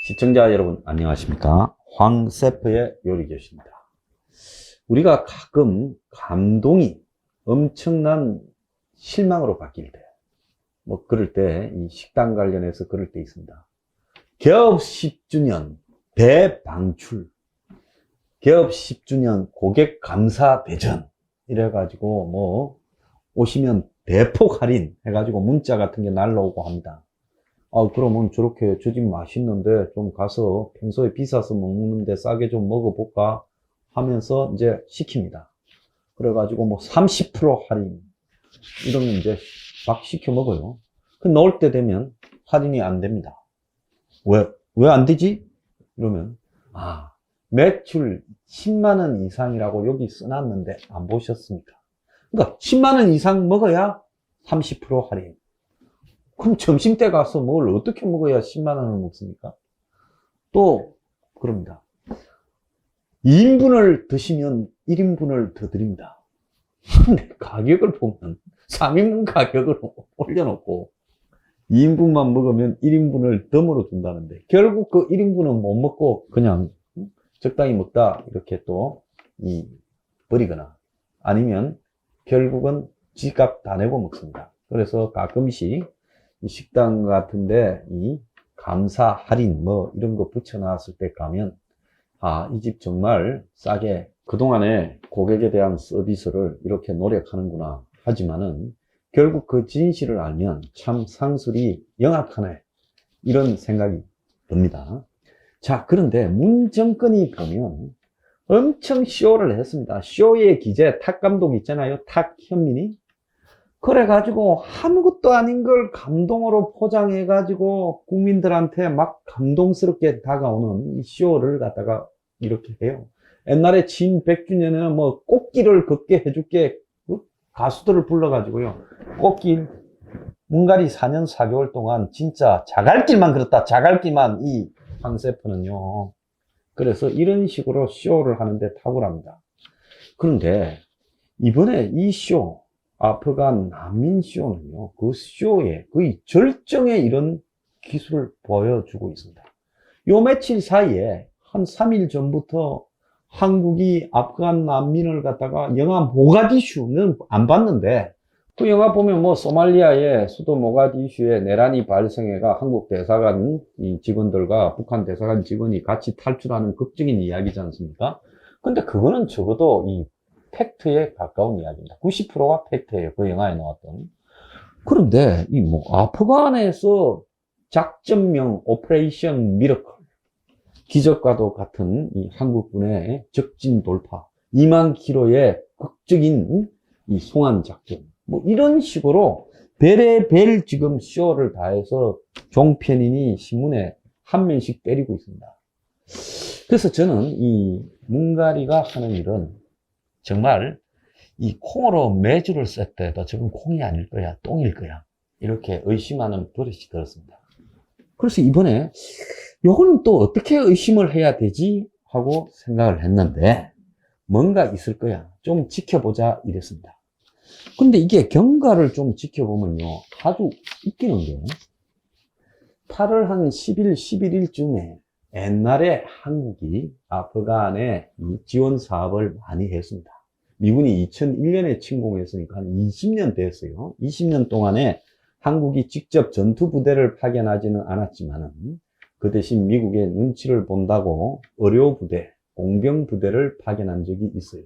시청자 여러분 안녕하십니까? 황세프의 요리교실입니다. 우리가 가끔 감동이 엄청난 실망으로 바뀔 때, 그럴 때 이 식당 관련해서 그럴 때 있습니다. 개업 10주년 대방출, 개업 10주년 고객 감사 대전 이래가지고 오시면 대폭 할인 해가지고 문자 같은 게 날라오고 합니다. 그러면 저렇게 저 집 맛있는데 좀 가서 평소에 비싸서 먹는데 싸게 좀 먹어볼까 하면서 이제 시킵니다. 그래가지고 30% 할인 이런 거 이제 막 시켜 먹어요. 그 넣을 때 되면 할인이 안 됩니다. 왜 안 되지? 이러면 매출 10만원 이상이라고 여기 써놨는데 안 보셨습니까? 그러니까 10만원 이상 먹어야 30% 할인. 그럼 점심때 가서 뭘 어떻게 먹어야 10만원을 먹습니까? 또 그럽니다. 2인분을 드시면 1인분을 더 드립니다. 근데 가격을 보면 3인분 가격을 올려놓고 2인분만 먹으면 1인분을 덤으로 준다는데 결국 그 1인분은 못 먹고 그냥 적당히 먹다 이렇게 또 버리거나 아니면 결국은 지값 다 내고 먹습니다. 그래서 가끔씩 이 식당 같은데 이 감사 할인 이런 거 붙여놨을 때 가면 이 집 정말 싸게 그동안에 고객에 대한 서비스를 이렇게 노력하는구나 하지만은 결국 그 진실을 알면 참 상술이 영악하네 이런 생각이 듭니다. 자, 그런데 문정권이 보면 엄청 쇼를 했습니다. 쇼의 기재 탁 감독 있잖아요. 탁 현민이. 그래가지고 아무것도 아닌 걸 감동으로 포장해가지고 국민들한테 막 감동스럽게 다가오는 이 쇼를 갖다가 이렇게 해요. 옛날에 진 100주년에는 꽃길을 걷게 해줄게 가수들을 불러가지고요. 꽃길 문가리 4년 4개월 동안 진짜 자갈길만 걸었다. 자갈길만 이 황세프는요. 그래서 이런 식으로 쇼를 하는데 탁월합니다. 그런데 이번에 이 쇼 아프간 난민 쇼는요, 그 쇼의 거의 절정에 이런 기술을 보여주고 있습니다. 요 며칠 사이에 한 3일 전부터 한국이 아프간 난민을 갖다가 영화 모가디슈는 안 봤는데 그 영화 보면 소말리아의 수도 모가디슈에 내란이 발생해가 한국 대사관 직원들과 북한 대사관 직원이 같이 탈출하는 극적인 이야기지 않습니까? 근데 그거는 적어도 팩트에 가까운 이야기입니다. 90%가 팩트예요. 그 영화에 나왔던. 그런데 아프간에서 작전명 오퍼레이션 미러클 기적과도 같은 이 한국군의 적진 돌파 2만 킬로의 극적인 이 송환 작전 이런 식으로 별의별 지금 쇼를 다해서 종편인이 신문에 한 면씩 때리고 있습니다. 그래서 저는 이 문가리가 하는 일은 정말 이 콩으로 매주를 셌더라도 저건 콩이 아닐 거야, 똥일 거야. 이렇게 의심하는 버릇이 들었습니다. 그래서 이번에 요거는 또 어떻게 의심을 해야 되지? 하고 생각을 했는데 뭔가 있을 거야. 좀 지켜보자 이랬습니다. 근데 이게 경과를 좀 지켜보면요. 아주 웃기는 게 8월 한 10일, 11일쯤에 옛날에 한국이 아프간에 지원 사업을 많이 했습니다. 미군이 2001년에 침공했으니까 한 20년 됐어요. 20년 동안에 한국이 직접 전투부대를 파견하지는 않았지만은 그 대신 미국의 눈치를 본다고 의료부대, 공병부대를 파견한 적이 있어요.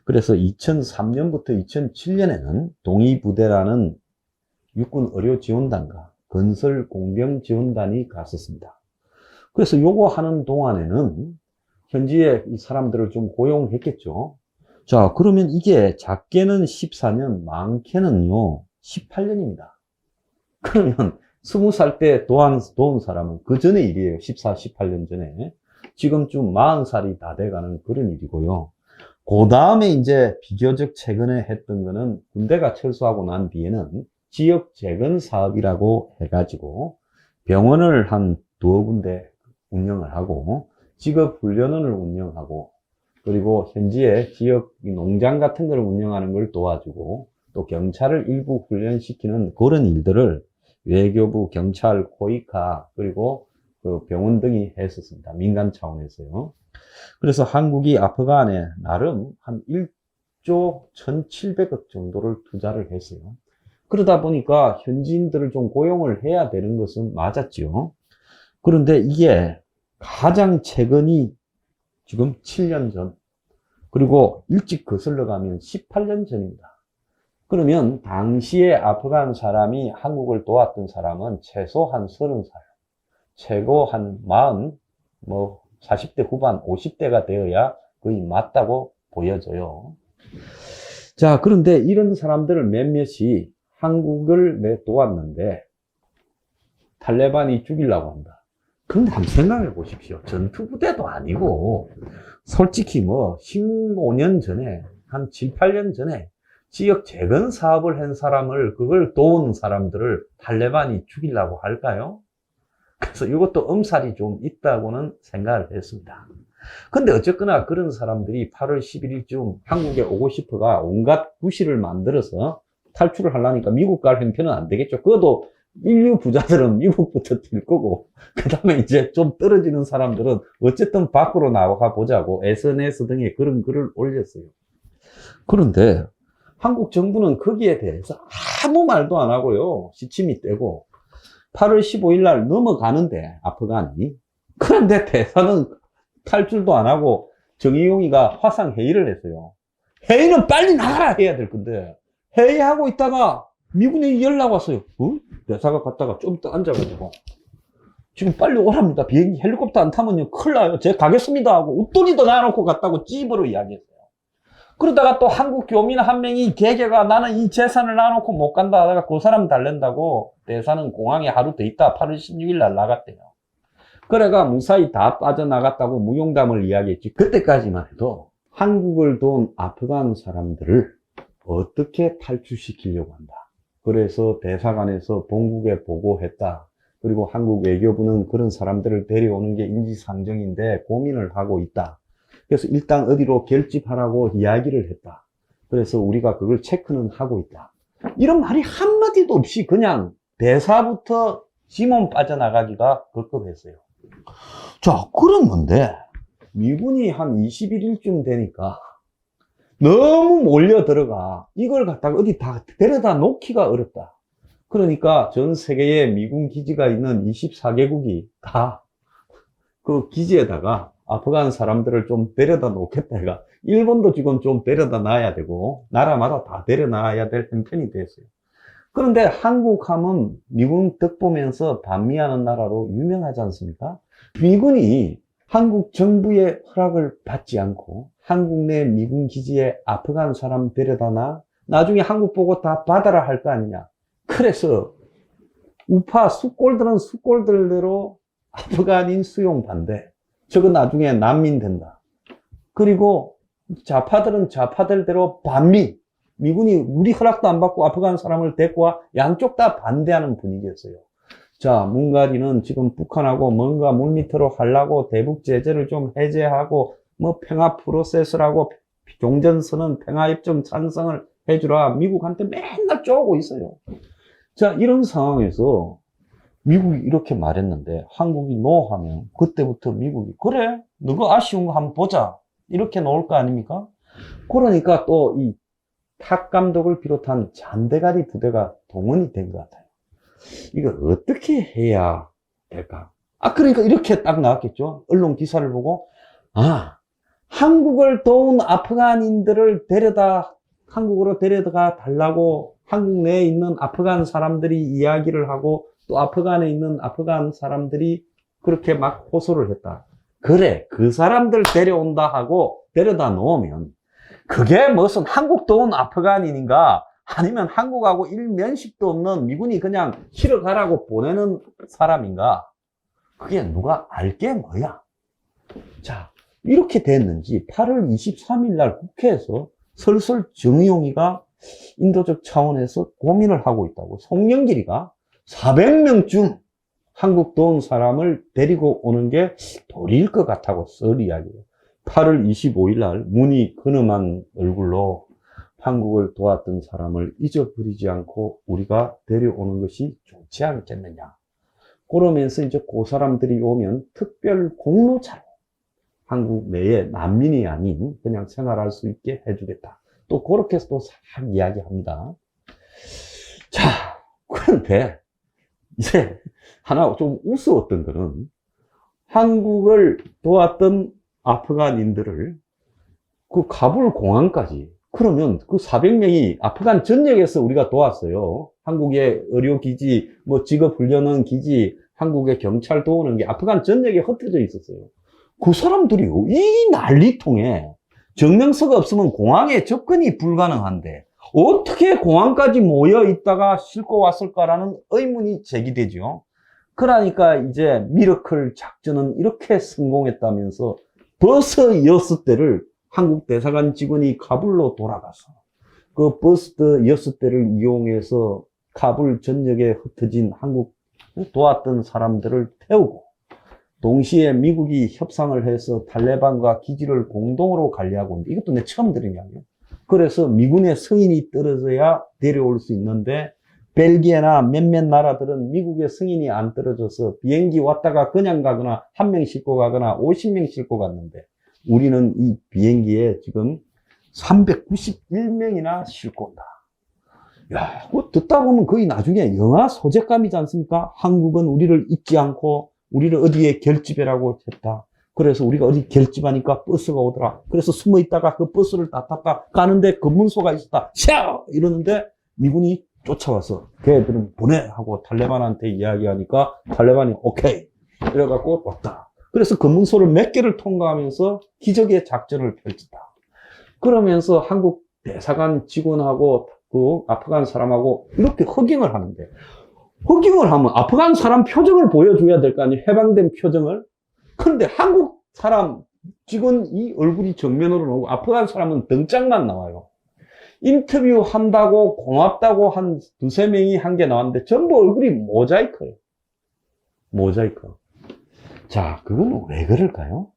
그래서 2003년부터 2007년에는 동의부대라는 육군 의료지원단과 건설공병지원단이 갔었습니다. 그래서 요거 하는 동안에는 현지에 이 사람들을 좀 고용했겠죠. 자, 그러면 이게 작게는 14년, 많게는요, 18년입니다. 그러면 20살 때 도운 사람은 그 전의 일이에요. 14, 18년 전에. 지금쯤 40살이 다 돼가는 그런 일이고요. 그 다음에 이제 비교적 최근에 했던 거는 군대가 철수하고 난 뒤에는 지역 재건 사업이라고 해가지고 병원을 한 2군데 운영을 하고 직업훈련원을 운영하고 그리고 현지에 지역 농장 같은 걸 운영하는 걸 도와주고 또 경찰을 일부 훈련시키는 그런 일들을 외교부, 경찰, 코이카 그리고 그 병원 등이 했었습니다. 민간 차원에서요. 그래서 한국이 아프간에 나름 한 1조 1,700억 정도를 투자를 했어요. 그러다 보니까 현지인들을 좀 고용을 해야 되는 것은 맞았죠. 그런데 이게 가장 최근이 지금 7년 전, 그리고 일찍 거슬러 가면 18년 전입니다. 그러면 당시에 아프간 사람이 한국을 도왔던 사람은 최소 한 30살, 최고 한 40, 40대 후반, 50대가 되어야 거의 맞다고 보여져요. 자, 그런데 이런 사람들을 몇몇이 한국을 도왔는데 탈레반이 죽이려고 한다. 그런데 한번 생각해 보십시오. 전투부대도 아니고 솔직히 15년 전에, 한 7, 8년 전에 지역 재건 사업을 한 사람을, 그걸 도우는 사람들을 탈레반이 죽이려고 할까요? 그래서 이것도 엄살이 좀 있다고는 생각을 했습니다. 근데 어쨌거나 그런 사람들이 8월 11일쯤 한국에 오고 싶어가 온갖 구실을 만들어서 탈출을 하려니까 미국 갈 형편은 안 되겠죠. 그것도 인류 부자들은 미국부터 뛸 거고, 그 다음에 이제 좀 떨어지는 사람들은 어쨌든 밖으로 나가 보자고 SNS 등에 그런 글을 올렸어요. 그런데 한국 정부는 거기에 대해서 아무 말도 안 하고요. 시침이 떼고 8월 15일 날 넘어가는데, 아프간이. 그런데 대사는 탈출도 안 하고 정의용이가 화상 회의를 했어요. 회의는 빨리 나가라 해야 될 건데, 회의하고 있다가 미군이 연락 왔어요. 대사가 갔다가 좀 더 앉아가지고 지금 빨리 오랍니다. 비행기 헬리콥터 안 타면요 큰일 나요. 제가 가겠습니다 하고 웃돈이도 놔놓고 갔다고 찝으로 이야기했어요. 그러다가 또 한국 교민 한 명이 개개가 나는 이 재산을 놔놓고 못 간다 하다가 그 사람 달랜다고 대사는 공항에 하루 더 있다 8월 16일 날 나갔대요. 그래가 무사히 다 빠져나갔다고 무용담을 이야기했지. 그때까지만 해도 한국을 도운 아프간 사람들을 어떻게 탈출시키려고 한다. 그래서 대사관에서 본국에 보고했다. 그리고 한국 외교부는 그런 사람들을 데려오는 게 인지상정인데 고민을 하고 있다. 그래서 일단 어디로 결집하라고 이야기를 했다. 그래서 우리가 그걸 체크는 하고 있다. 이런 말이 한마디도 없이 그냥 대사부터 지몸 빠져나가기가 급급했어요. 자, 그런 건데 미군이 한 21일쯤 되니까 너무 몰려 들어가. 이걸 갖다가 어디 다 데려다 놓기가 어렵다. 그러니까 전 세계에 미군 기지가 있는 24개국이 다 그 기지에다가 아프간 사람들을 좀 데려다 놓겠다 해가 일본도 지금 좀 데려다 놔야 되고 나라마다 다 데려놔야 될 형편이 됐어요. 그런데 한국 하면 미군 덕보면서 반미하는 나라로 유명하지 않습니까? 미군이 한국 정부의 허락을 받지 않고 한국 내 미군 기지에 아프간 사람 데려다 놔 나중에 한국 보고 다 받아라 할 거 아니냐. 그래서 우파 숙골들은 숙골들대로 아프간인 수용 반대. 저거 나중에 난민 된다. 그리고 좌파들은 좌파들대로 반미. 미군이 우리 허락도 안 받고 아프간 사람을 데리고 와. 양쪽 다 반대하는 분위기였어요. 자, 문가리는 지금 북한하고 뭔가 물밑으로 하려고 대북 제재를 좀 해제하고 평화 프로세스라고 종전선언 평화협정 찬성을 해주라. 미국한테 맨날 쪼고 있어요. 자, 이런 상황에서 미국이 이렇게 말했는데 한국이 노 하면 그때부터 미국이 그래 너가 아쉬운 거 한번 보자 이렇게 나올 거 아닙니까? 그러니까 또 이 탁 감독을 비롯한 잔대가리 부대가 동원이 된 것 같아요. 이걸 어떻게 해야 될까? 그러니까 이렇게 딱 나왔겠죠. 언론 기사를 보고 한국을 도운 아프간인들을 한국으로 데려가 달라고 한국 내에 있는 아프간 사람들이 이야기를 하고 또 아프간에 있는 아프간 사람들이 그렇게 막 호소를 했다. 그래, 그 사람들 데려온다 하고 데려다 놓으면 그게 무슨 한국 도운 아프간인인가 아니면 한국하고 일면식도 없는 미군이 그냥 실어 가라고 보내는 사람인가? 그게 누가 알게 뭐야? 자, 이렇게 됐는지 8월 23일 날 국회에서 설설 정의용이가 인도적 차원에서 고민을 하고 있다고. 송영길이가 400명쯤 한국 도운 사람을 데리고 오는 게 도리일 것 같다고 썰 이야기해요. 8월 25일 날 문이 근엄한 얼굴로 한국을 도왔던 사람을 잊어버리지 않고 우리가 데려오는 것이 좋지 않겠느냐. 그러면서 이제 그 사람들이 오면 특별 공로차로 한국 내에 난민이 아닌 그냥 생활할 수 있게 해주겠다. 또 그렇게 또 싹 이야기합니다. 자, 그런데 이제 하나 좀 우스웠던 거는 한국을 도왔던 아프간인들을 그 카불 공항까지, 그러면 그 400명이 아프간 전역에서 우리가 도왔어요. 한국의 의료기지, 뭐 직업훈련원 기지, 한국의 경찰 도우는 게 아프간 전역에 흩어져 있었어요. 그 사람들이요, 이 난리통에 증명서가 없으면 공항에 접근이 불가능한데 어떻게 공항까지 모여 있다가 싣고 왔을까라는 의문이 제기되죠. 그러니까 이제 미러클 작전은 이렇게 성공했다면서 버스 6대를 한국 대사관 직원이 카불로 돌아가서 그 버스 6대를 이용해서 카불 전역에 흩어진 한국 도왔던 사람들을 태우고, 동시에 미국이 협상을 해서 탈레반과 기지를 공동으로 관리하고 있는데, 이것도 내가 처음 들은 이야기예요. 그래서 미군의 승인이 떨어져야 데려올 수 있는데 벨기에나 몇몇 나라들은 미국의 승인이 안 떨어져서 비행기 왔다가 그냥 가거나 한 명 싣고 가거나 50명 싣고 갔는데, 우리는 이 비행기에 지금 391명이나 싣고 온다. 야, 뭐 듣다 보면 거의 나중에 영화 소재감이지 않습니까? 한국은 우리를 잊지 않고 우리를 어디에 결집해라고 했다. 그래서 우리가 어디 결집하니까 버스가 오더라. 그래서 숨어 있다가 그 버스를 다 탔다. 가는데 검문소가 있었다. 샤! 이러는데 미군이 쫓아와서 걔들은 보내! 하고 탈레반한테 이야기하니까 탈레반이 오케이! 이래갖고 왔다. 그래서 검문소를 몇 개를 통과하면서 기적의 작전을 펼쳤다. 그러면서 한국 대사관 직원하고 그 아프간 사람하고 이렇게 허깅을 하는데, 허깅을 하면 아프간 사람 표정을 보여줘야 될 거 아니에요? 해방된 표정을. 그런데 한국 사람 직원이 얼굴이 정면으로 나오고 아프간 사람은 등짝만 나와요. 인터뷰 한다고 고맙다고 한 두세 명이 한 게 나왔는데 전부 얼굴이 모자이크예요. 모자이크. 자, 그건 왜 그럴까요?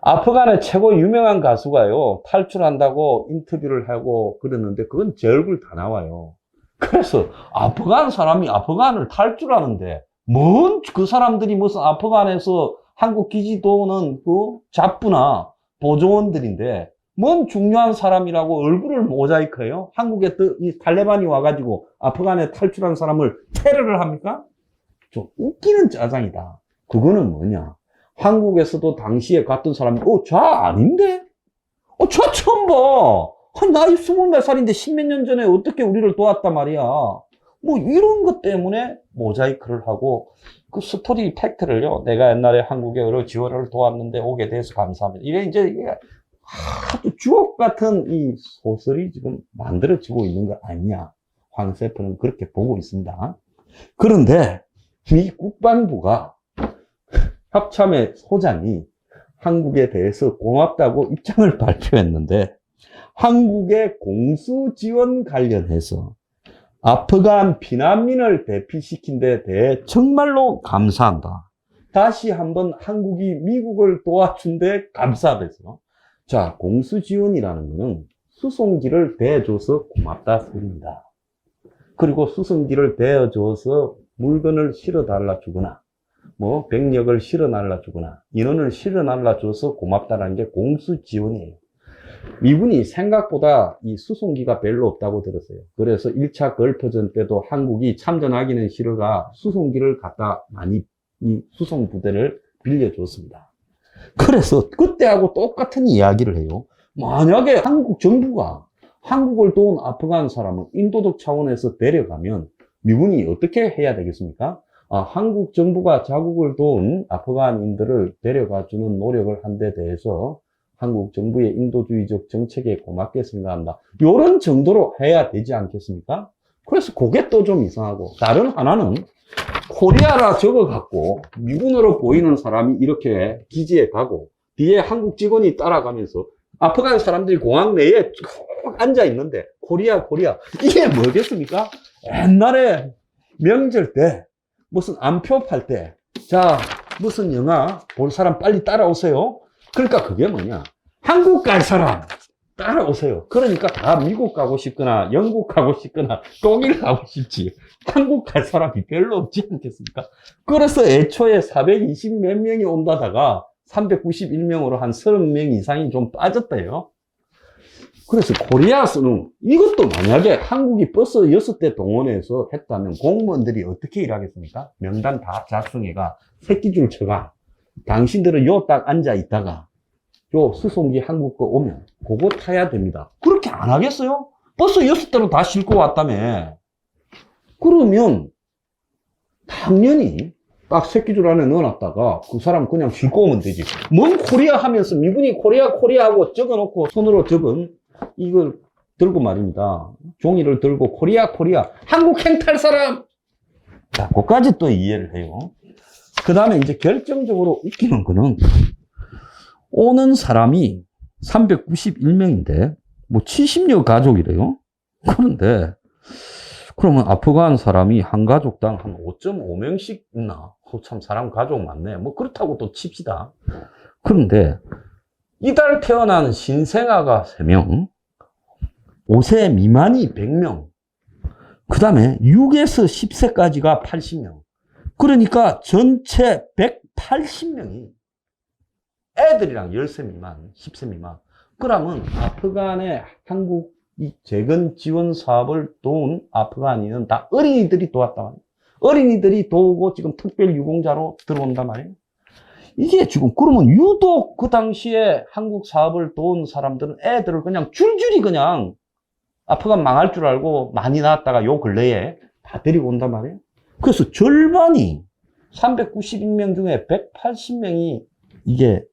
아프간의 최고 유명한 가수가요, 탈출한다고 인터뷰를 하고 그러는데 그건 제 얼굴 다 나와요. 그래서 아프간 사람이 아프간을 탈출하는데 뭔 그 사람들이 무슨 아프간에서 한국 기지도는 그 잡부나 보조원들인데 뭔 중요한 사람이라고 얼굴을 모자이크해요? 한국에 이 탈레반이 와가지고 아프간에 탈출한 사람을 테러를 합니까? 좀 웃기는 짜장이다. 그거는 뭐냐? 한국에서도 당시에 갔던 사람이 저 아닌데? 저 처음 봐. 나이 20몇 살인데 10몇 년 전에 어떻게 우리를 도왔단 말이야. 뭐 이런 것 때문에 모자이크를 하고 그 스토리 팩트를요, 내가 옛날에 한국의 의료 지원을 도왔는데 오게 돼서 감사합니다. 이게 이제 아주 주옥 같은 이 소설이 지금 만들어지고 있는 거 아니냐. 황세프는 그렇게 보고 있습니다. 그런데 미 국방부가 합참의 소장이 한국에 대해서 고맙다고 입장을 발표했는데, 한국의 공수 지원 관련해서 아프간 피난민을 대피시킨 데 대해 정말로 감사한다. 다시 한번 한국이 미국을 도와준 데 감사하면서, 자, 공수 지원이라는 거는 수송기를 대줘서 고맙다 소리입니다. 그리고 수송기를 대어줘서 물건을 실어 달라 주거나 뭐 병력을 실어 날라 주거나 인원을 실어 날라 줘서 고맙다는 게 공수 지원이에요. 미군이 생각보다 이 수송기가 별로 없다고 들었어요. 그래서 1차 걸프전 때도 한국이 참전하기는 싫어가 수송기를 갖다 많이 이 수송 부대를 빌려줬습니다. 그래서 그때하고 똑같은 이야기를 해요. 만약에 한국 정부가 한국을 도운 아프간 사람을 인도적 차원에서 데려가면 미군이 어떻게 해야 되겠습니까? 한국 정부가 자국을 도운 아프간인들을 데려가 주는 노력을 한 데 대해서 한국 정부의 인도주의적 정책에 고맙게 생각한다. 이런 정도로 해야 되지 않겠습니까? 그래서 그게 또 좀 이상하고, 다른 하나는 코리아라 적어갖고 미군으로 보이는 사람이 이렇게 기지에 가고 뒤에 한국 직원이 따라가면서 아프간 사람들이 공항 내에 쭉 앉아 있는데 코리아 이게 뭐겠습니까? 옛날에 명절 때 무슨 안표 팔 때, 자, 무슨 영화 볼 사람 빨리 따라오세요. 그러니까 그게 뭐냐? 한국 갈 사람 따라오세요. 그러니까 다 미국 가고 싶거나 영국 가고 싶거나 독일 가고 싶지 한국 갈 사람이 별로 없지 않겠습니까? 그래서 애초에 420 몇 명이 온다다가 391명으로 한 30명 이상이 좀 빠졌대요. 그래서 코리아스는 이것도 만약에 한국이 버스 6대 동원해서 했다면 공무원들이 어떻게 일하겠습니까? 명단 다 작성해가 새끼줄 쳐가 당신들은 요 딱 앉아 있다가 요 수송기 한국 거 오면 그거 타야 됩니다. 그렇게 안 하겠어요? 버스 6대로 다 싣고 왔다며. 그러면 당연히 딱 새끼줄 안에 넣어놨다가 그 사람 그냥 싣고 오면 되지. 뭔 코리아 하면서 미군이 코리아 하고 적어놓고 손으로 적은 이걸 들고 말입니다. 종이를 들고 코리아 한국 행탈 사람. 자, 그까지 또 이해를 해요. 그 다음에 이제 결정적으로 웃기는 거는 오는 사람이 391명인데 뭐 70여 가족이래요. 그런데 그러면 아프간 사람이 한 가족당 한 5.5명씩 있나? 참 사람 가족 많네. 뭐 그렇다고 또 칩시다. 그런데 이달 태어난 신생아가 3명, 5세 미만이 100명, 그 다음에 6에서 10세까지가 80명. 그러니까 전체 180명이 애들이랑 10세 미만, 10세 미만. 그러면 아프간의 한국 재건 지원 사업을 도운 아프간인은 다 어린이들이 도왔단 말이에요. 어린이들이 도우고 지금 특별 유공자로 들어온단 말이에요. 이게 지금 그러면 유독 그 당시에 한국 사업을 도운 사람들은 애들을 그냥 줄줄이 그냥 아프간 망할 줄 알고 많이 나왔다가 요 근래에 다 데리고 온단 말이에요. 그래서 절반이 391명 중에 180명이 이게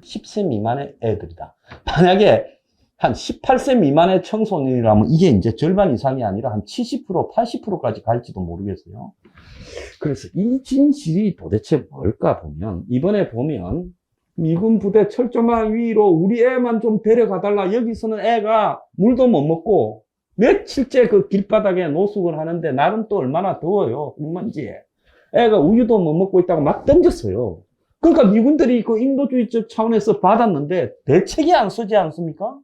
10세 미만의 애들이다. 만약에 한 18세 미만의 청소년이라면 이게 이제 절반 이상이 아니라 한 70%, 80%까지 갈지도 모르겠어요. 그래서 이 진실이 도대체 뭘까 보면, 이번에 보면 미군 부대 철조망 위로 우리 애만 좀 데려가달라. 여기서는 애가 물도 못 먹고 며칠째 그 길바닥에 노숙을 하는데 날은 또 얼마나 더워요. 흙먼지에. 애가 우유도 못 먹고 있다고 막 던졌어요. 그러니까 미군들이 그 인도주의적 차원에서 받았는데 대책이 안 쓰지 않습니까?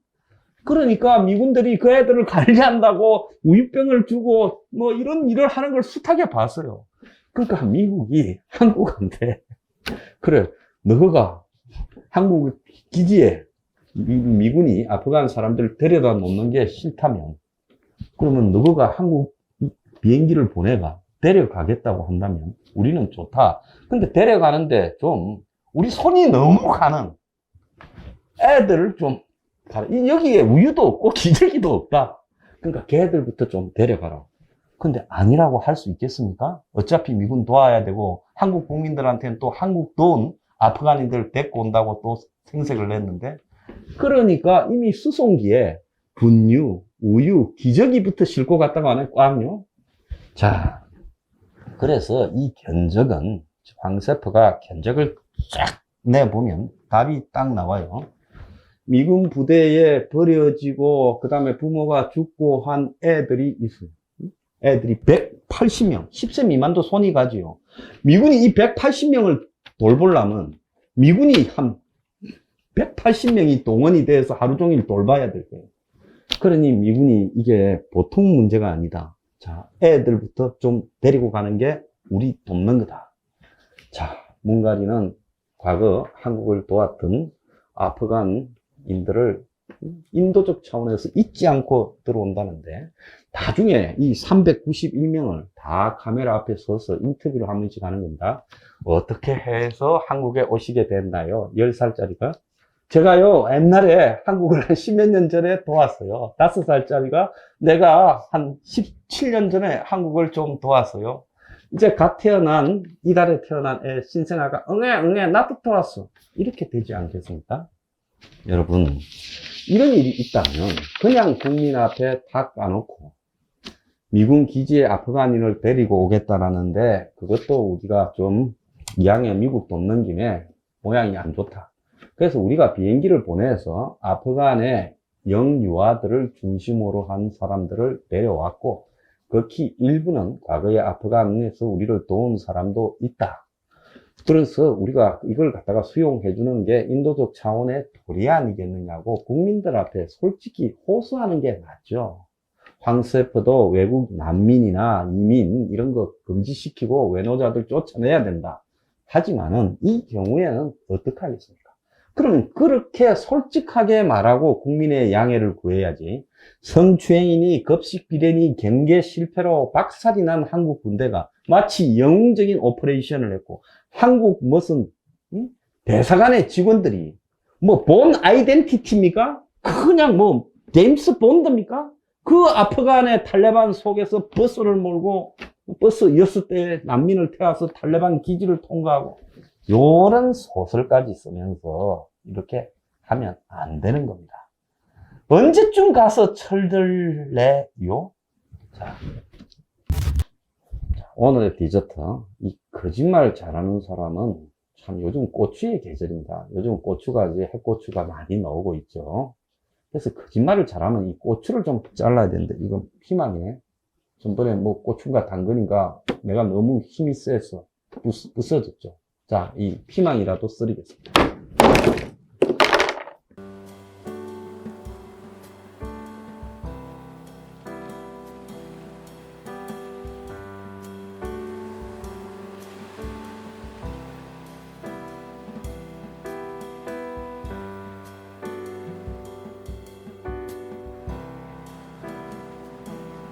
그러니까 미군들이 그 애들을 관리한다고 우유병을 주고 뭐 이런 일을 하는 걸 숱하게 봤어요. 그러니까 미국이 한국한테 그래, 너가 한국 기지에 미군이 아프간 사람들을 데려다 놓는 게 싫다면 그러면 너가 한국 비행기를 보내가 데려가겠다고 한다면 우리는 좋다. 근데 데려가는데 좀 우리 손이 너무 가는 애들을 좀 여기에 우유도 없고 기저귀도 없다. 그러니까 걔들부터 좀 데려가라. 근데 아니라고 할 수 있겠습니까? 어차피 미군 도와야 되고 한국 국민들한테는 또 한국 돈 아프간인들 데리고 온다고 또 생색을 냈는데 그러니까 이미 수송기에 분유, 우유, 기저귀부터 싣고 갔다고 하네, 꽝요. 자, 그래서 이 견적은 황세프가 견적을 쫙 내보면 답이 딱 나와요. 미군 부대에 버려지고 그 다음에 부모가 죽고 한 애들이 있어요. 애들이 180명, 10세 미만도 손이 가지요. 미군이 이 180명을 돌보려면 미군이 한 180명이 동원이 돼서 하루 종일 돌봐야 될 거예요. 그러니 미군이 이게 보통 문제가 아니다. 자, 애들부터 좀 데리고 가는 게 우리 돕는 거다. 자, 문가리는 과거 한국을 도왔던 아프간인들을 인도적 차원에서 잊지 않고 들어온다는데 나중에 이 391명을 다 카메라 앞에 서서 인터뷰를 한 번씩 하는 겁니다. 어떻게 해서 한국에 오시게 됐나요? 10살짜리가? 제가요, 옛날에 한국을 한 10몇 년 전에 도왔어요. 5살짜리가 내가 한 17년 전에 한국을 좀 도왔어요. 이제 갓 태어난, 이달에 태어난 애 신생아가 응애, 나도 도왔어. 이렇게 되지 않겠습니까? 여러분, 이런 일이 있다면 그냥 국민 앞에 다 까놓고 미군 기지에 아프간인을 데리고 오겠다라는데 그것도 우리가 좀 이왕에 미국 돕는 김에 모양이 안 좋다. 그래서 우리가 비행기를 보내서 아프간의 영유아들을 중심으로 한 사람들을 데려왔고 극히 일부는 과거에 아프간에서 우리를 도운 사람도 있다. 그래서 우리가 이걸 갖다가 수용해 주는 게 인도적 차원의 도리 아니겠느냐고 국민들 앞에 솔직히 호소하는 게 맞죠. 황스래퍼도 외국 난민이나 이민 이런 거 금지시키고 외노자들 쫓아내야 된다. 하지만은 이 경우에는 어떻게 하겠습니까? 그럼 그렇게 솔직하게 말하고 국민의 양해를 구해야지. 성추행이니 급식비리니 경계 실패로 박살이 난 한국 군대가 마치 영웅적인 오퍼레이션을 했고 한국 무슨 대사관의 직원들이 뭐 본 아이덴티티입니까? 그냥 뭐 제임스 본드입니까? 그 아프간의 탈레반 속에서 버스를 몰고 버스 6대의 난민을 태워서 탈레반 기지를 통과하고 요런 소설까지 쓰면서 이렇게 하면 안 되는 겁니다. 언제쯤 가서 철들래요? 자, 오늘의 디저트. 이 거짓말 잘하는 사람은 참 요즘 고추의 계절입니다. 요즘 고추가 이제 핵고추가 많이 나오고 있죠. 그래서 거짓말을 잘하면 이 고추를 좀 잘라야 되는데 이건 피망이네. 전번에 뭐 고추인가 당근인가 내가 너무 힘이 세서 부서졌죠. 자, 이 피망이라도 썰이겠습니다.